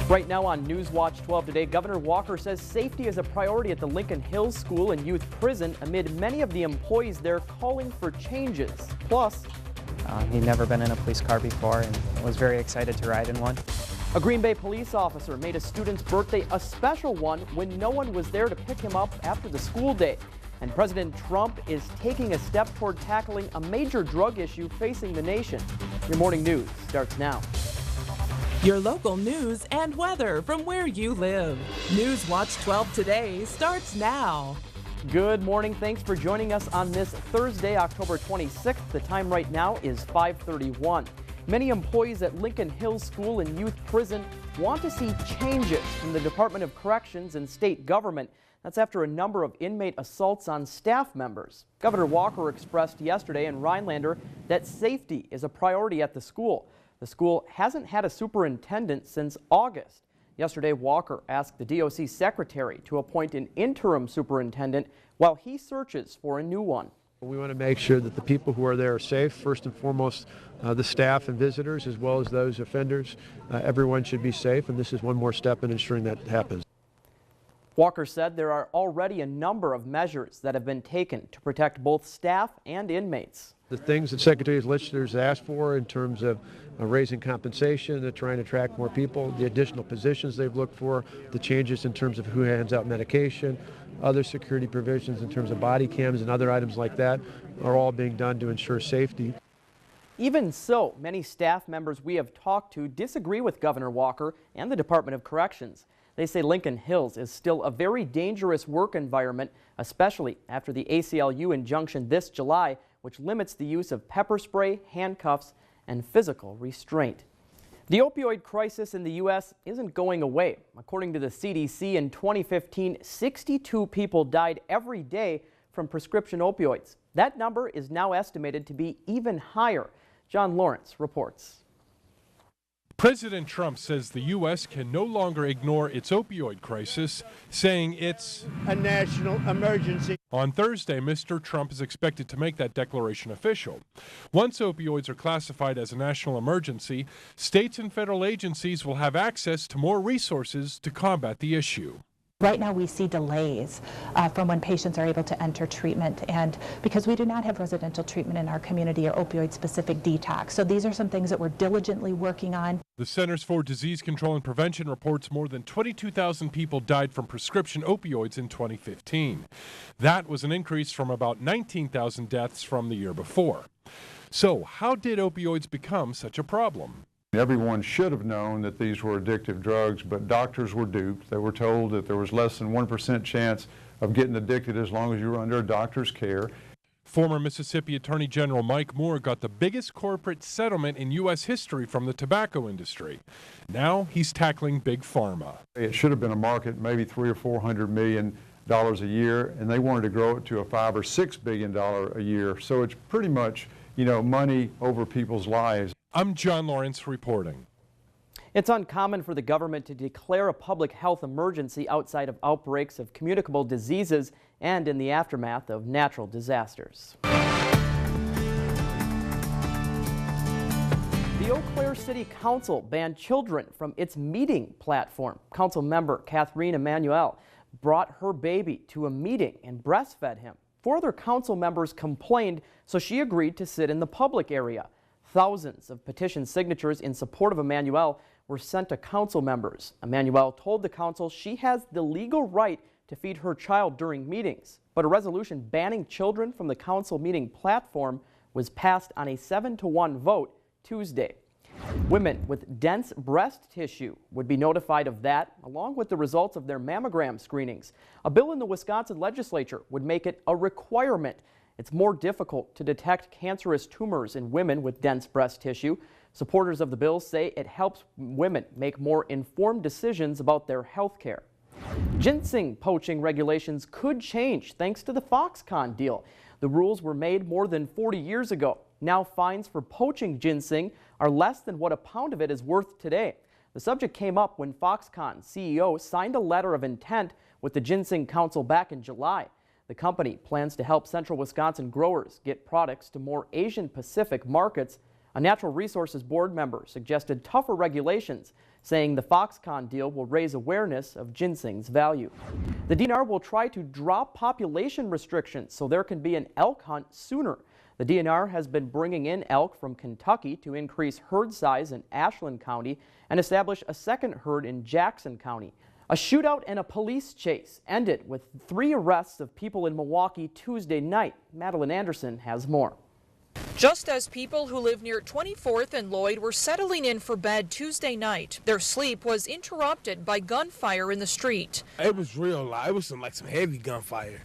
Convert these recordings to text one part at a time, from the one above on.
Right now on News Watch 12 today, Governor Walker says safety is a priority at the Lincoln Hills School and Youth Prison amid many of the employees there calling for changes. Plus, he'd never been in a police car before and was very excited to ride in one. a Green Bay police officer made a student's birthday a special one when no one was there to pick him up after the school day. And President Trump is taking a step toward tackling a major drug issue facing the nation. Your morning news starts now. Your local news and weather from where you live. News Watch 12 today starts now. Good morning. Thanks for joining us on this Thursday, October 26th. The time right now is 5:31. Many employees at Lincoln Hills School and Youth Prison want to see changes from the Department of Corrections and state government. That's after a number of inmate assaults on staff members. Governor Walker expressed yesterday in Rhinelander that safety is a priority at the school. The school hasn't had a superintendent since August. Yesterday, Walker asked the DOC secretary to appoint an interim superintendent while he searches for a new one. We want to make sure that the people who are there are safe, first and foremost the staff and visitors, as well as those offenders. Everyone should be safe, and this is one more step in ensuring that happens. Walker said there are already a number of measures that have been taken to protect both staff and inmates. The things that Secretary Lichtner's asked for in terms of raising compensation, they're trying to attract more people, the additional positions they've looked for, the changes in terms of who hands out medication, other security provisions in terms of body cams and other items like that are all being done to ensure safety. Even so, many staff members we have talked to disagree with Governor Walker and the Department of Corrections. They say Lincoln Hills is still a very dangerous work environment, especially after the ACLU injunction this July, which limits the use of pepper spray, handcuffs, and physical restraint. The opioid crisis in the U.S. isn't going away. According to the CDC, in 2015, 62 people died every day from prescription opioids. That number is now estimated to be even higher. John Lawrence reports. President Trump says the U.S. can no longer ignore its opioid crisis, saying it's a national emergency. On Thursday, Mr. Trump is expected to make that declaration official. Once opioids are classified as a national emergency, states and federal agencies will have access to more resources to combat the issue. Right now we see delays from when patients are able to enter treatment, and because we do not have residential treatment in our community or opioid-specific detox. So these are some things that we're diligently working on. The Centers for Disease Control and Prevention reports more than 22,000 people died from prescription opioids in 2015. That was an increase from about 19,000 deaths from the year before. So how did opioids become such a problem? Everyone should have known that these were addictive drugs, but doctors were duped. They were told that there was less than 1% chance of getting addicted as long as you were under a doctor's care. Former Mississippi Attorney General Mike Moore got the biggest corporate settlement in U.S. history from the tobacco industry. Now he's tackling big pharma. It should have been a market maybe $300 or $400 million a year, and they wanted to grow it to a $5 or $6 billion a year. So it's pretty much, money over people's lives. I'm John Lawrence reporting. It's uncommon for the government to declare a public health emergency outside of outbreaks of communicable diseases and in the aftermath of natural disasters. The Eau Claire City Council banned children from its meeting platform. Council member Catherine Emanuel brought her baby to a meeting and breastfed him. 4 other council members complained, so she agreed to sit in the public area. Thousands of petition signatures in support of Emanuel were sent to council members. Emanuel told the council she has the legal right to feed her child during meetings, but a resolution banning children from the council meeting platform was passed on a 7-to-1 vote Tuesday. Women with dense breast tissue would be notified of that, along with the results of their mammogram screenings. A bill in the Wisconsin legislature would make it a requirement. It's more difficult to detect cancerous tumors in women with dense breast tissue. Supporters of the bill say it helps women make more informed decisions about their health care. Ginseng poaching regulations could change thanks to the Foxconn deal. The rules were made more than 40 years ago. Now fines for poaching ginseng are less than what a pound of it is worth today. The subject came up when Foxconn CEO signed a letter of intent with the Ginseng Council back in July. The company plans to help central Wisconsin growers get products to more Asian Pacific markets. A Natural Resources Board member suggested tougher regulations saying the Foxconn deal will raise awareness of ginseng's value. The DNR will try to drop population restrictions so there can be an elk hunt sooner. The DNR has been bringing in elk from Kentucky to increase herd size in Ashland County and establish a second herd in Jackson County. A shootout and a police chase ended with 3 arrests of people in Milwaukee Tuesday night. Madeline Anderson has more. Just as people who live near 24th and Lloyd were settling in for bed Tuesday night, their sleep was interrupted by gunfire in the street. It was real loud. It was some heavy gunfire.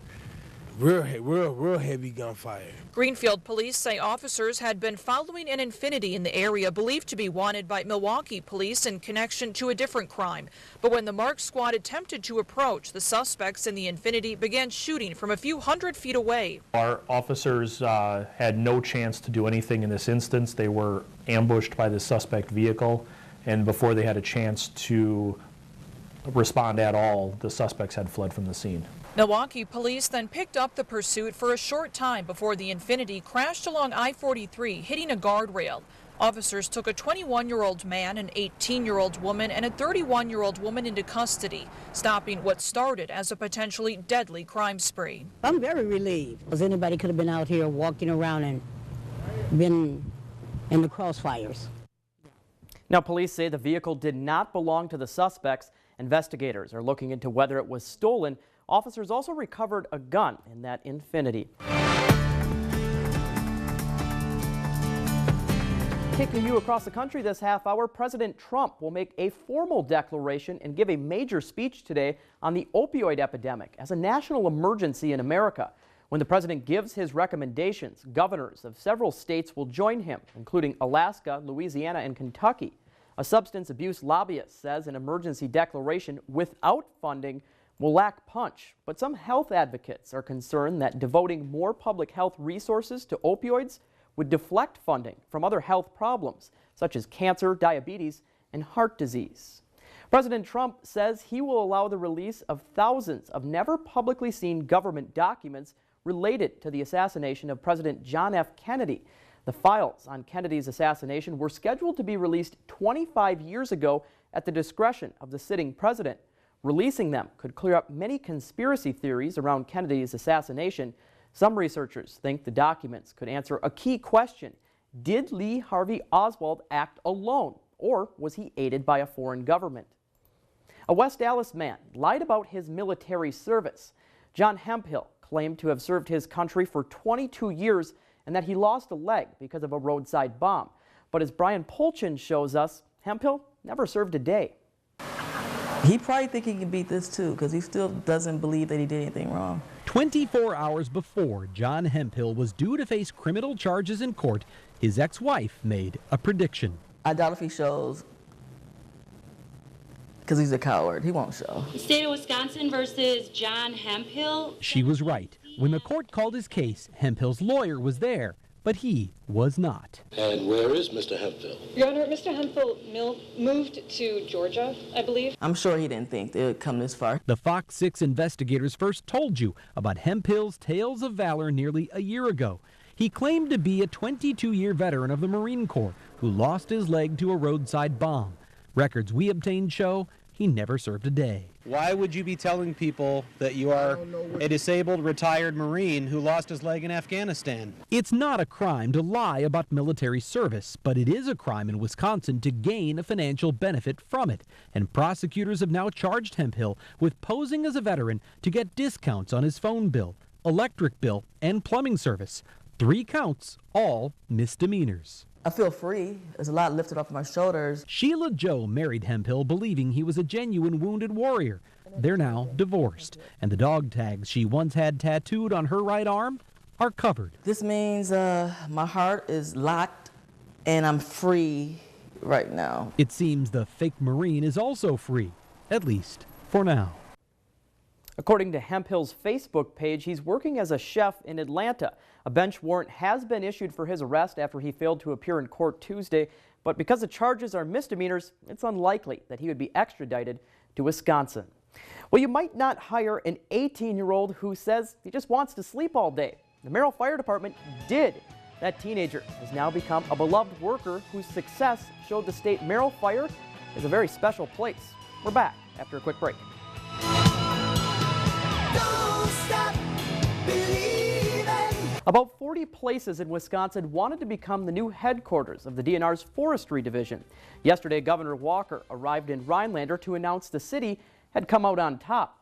Real heavy gunfire. Greenfield police say officers had been following an Infiniti in the area believed to be wanted by Milwaukee police in connection to a different crime. But when the MARC squad attempted to approach, the suspects in the Infiniti began shooting from a few hundred feet away. Our officers had no chance to do anything in this instance. They were ambushed by the suspect vehicle, and before they had a chance to respond at all, the suspects had fled from the scene. Milwaukee police then picked up the pursuit for a short time before the Infiniti crashed along I-43, hitting a guardrail. Officers took a 21-year-old man, an 18-year-old woman, and a 31-year-old woman into custody, stopping what started as a potentially deadly crime spree. I'm very relieved, because anybody could have been out here walking around and been in the crossfires. Now, police say the vehicle did not belong to the suspects. Investigators are looking into whether it was stolen. Officers also recovered a gun in that Infiniti. Taking you across the country this half hour, President Trump will make a formal declaration and give a major speech today on the opioid epidemic as a national emergency in America. When the president gives his recommendations, governors of several states will join him, including Alaska, Louisiana, and Kentucky. A substance abuse lobbyist says an emergency declaration without funding will lack punch, but some health advocates are concerned that devoting more public health resources to opioids would deflect funding from other health problems, such as cancer, diabetes, and heart disease. President Trump says he will allow the release of thousands of never publicly seen government documents related to the assassination of President John F. Kennedy. The files on Kennedy's assassination were scheduled to be released 25 years ago at the discretion of the sitting president. Releasing them could clear up many conspiracy theories around Kennedy's assassination. Some researchers think the documents could answer a key question. Did Lee Harvey Oswald act alone, or was he aided by a foreign government? A West Dallas man lied about his military service. John Hemphill claimed to have served his country for 22 years and that he lost a leg because of a roadside bomb. But as Brian Polchin shows us, Hemphill never served a day. He probably think he can beat this too, because he still doesn't believe that he did anything wrong. 24 hours before John Hemphill was due to face criminal charges in court, his ex-wife made a prediction. I doubt if he shows, because he's a coward. He won't show. State of Wisconsin versus John Hemphill. She was right. When the court called his case, Hemphill's lawyer was there, but he was not. And where is Mr. Hemphill? Your Honor, Mr. Hemphill moved to Georgia, I believe. I'm sure he didn't think they would come this far. The Fox 6 investigators first told you about Hemphill's tales of valor nearly a year ago. He claimed to be a 22-year veteran of the Marine Corps who lost his leg to a roadside bomb. Records we obtained show he never served a day. Why would you be telling people that you are a disabled retired Marine who lost his leg in Afghanistan? It's not a crime to lie about military service, but it is a crime in Wisconsin to gain a financial benefit from it. And prosecutors have now charged Hemphill with posing as a veteran to get discounts on his phone bill, electric bill, and plumbing service. 3 counts, all misdemeanors. I feel free. There's a lot lifted off my shoulders. Sheila Joe married Hemphill believing he was a genuine wounded warrior. They're now divorced, and the dog tags she once had tattooed on her right arm are covered. This means my heart is locked and I'm free right now. It seems the fake Marine is also free, at least for now. According to Hemphill's Facebook page, he's working as a chef in Atlanta. A bench warrant has been issued for his arrest after he failed to appear in court Tuesday, but because the charges are misdemeanors, it's unlikely that he would be extradited to Wisconsin. Well, you might not hire an 18-year-old who says he just wants to sleep all day. The Merrill Fire Department did. That teenager has now become a beloved worker whose success showed the state Merrill Fire is a very special place. We're back after a quick break. About 40 places in Wisconsin wanted to become the new headquarters of the DNR's Forestry Division. Yesterday, Governor Walker arrived in Rhinelander to announce the city had come out on top.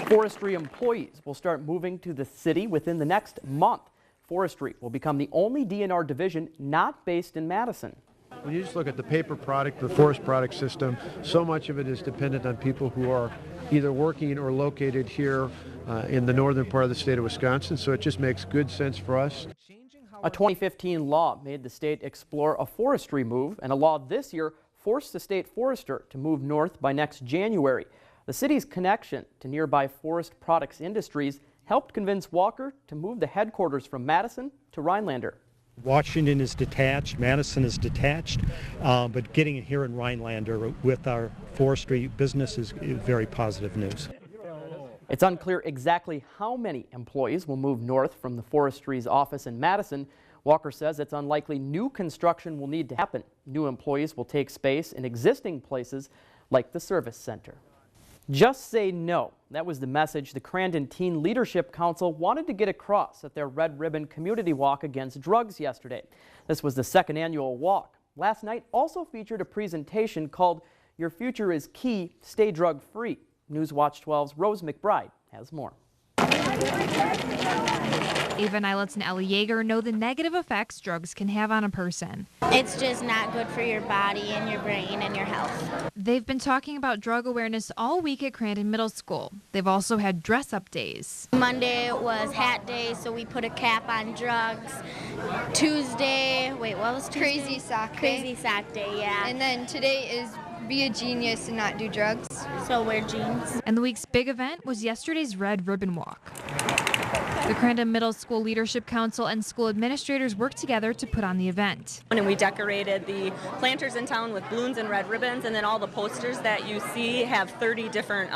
Forestry employees will start moving to the city within the next month. Forestry will become the only DNR division not based in Madison. When you just look at the paper product, the forest product system, so much of it is dependent on people who are either working or located here in the northern part of the state of Wisconsin, so it just makes good sense for us. A 2015 law made the state explore a forestry move, and a law this year forced the state forester to move north by next January. The city's connection to nearby forest products industries helped convince Walker to move the headquarters from Madison to Rhinelander. Washington is detached, Madison is detached, but getting it here in Rhinelander with our forestry business is very positive news. It's unclear exactly how many employees will move north from the forestry's office in Madison. Walker says it's unlikely new construction will need to happen. New employees will take space in existing places like the service center. Just say no. That was the message the Crandon Teen Leadership Council wanted to get across at their Red Ribbon Community Walk Against Drugs yesterday. This was the second annual walk. Last night also featured a presentation called Your Future is Key, Stay Drug Free. Newswatch 12's Rose McBride has more. Ava Nilitz and Ellie Yeager know the negative effects drugs can have on a person. It's just not good for your body and your brain and your health. They've been talking about drug awareness all week at Crandon Middle School. They've also had dress-up days. Monday was hat day, so we put a cap on drugs. Tuesday, what was Tuesday? Crazy sock day. Crazy sock day, yeah. And then today is be a genius and not do drugs. So wear jeans. And the week's big event was yesterday's Red Ribbon Walk. The Crandon Middle School Leadership Council and school administrators worked together to put on the event. And we decorated the planters in town with balloons and red ribbons, and then all the posters that you see have 30 different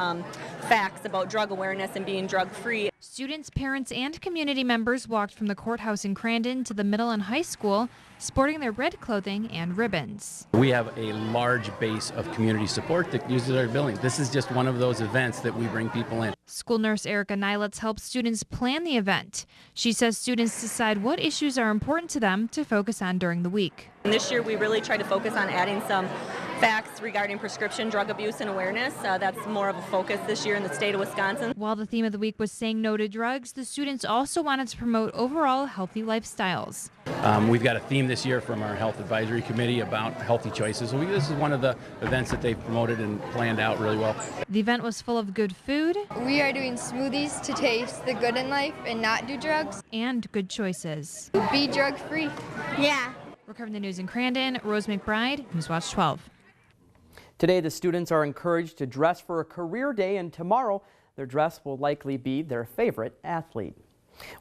facts about drug awareness and being drug-free. Students, parents, and community members walked from the courthouse in Crandon to the middle and high school, sporting their red clothing and ribbons. We have a large base of community support that uses our building. This is just one of those events that we bring people in. School nurse Erica Nilitz helps students plan the event. She says students decide what issues are important to them to focus on during the week. And this year we really try to focus on adding some facts regarding prescription drug abuse and awareness. That's more of a focus this year in the state of Wisconsin. While the theme of the week was saying no to drugs, the students also wanted to promote overall healthy lifestyles. We've got a theme this year from our health advisory committee about healthy choices. So this is one of the events that they've promoted and planned out really well. The event was full of good food. We are doing smoothies to taste the good in life and not do drugs. And good choices. Be drug free. Yeah. We're covering the news in Crandon. Rose McBride, Newswatch 12. Today, the students are encouraged to dress for a career day, and tomorrow, their dress will likely be their favorite athlete.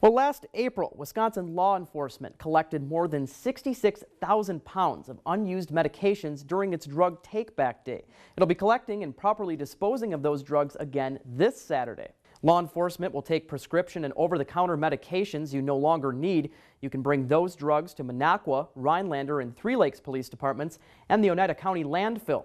Well, last April, Wisconsin law enforcement collected more than 66,000 pounds of unused medications during its drug take-back day. It'll be collecting and properly disposing of those drugs again this Saturday. Law enforcement will take prescription and over-the-counter medications you no longer need. You can bring those drugs to Minocqua, Rhinelander, and Three Lakes police departments and the Oneida County landfill.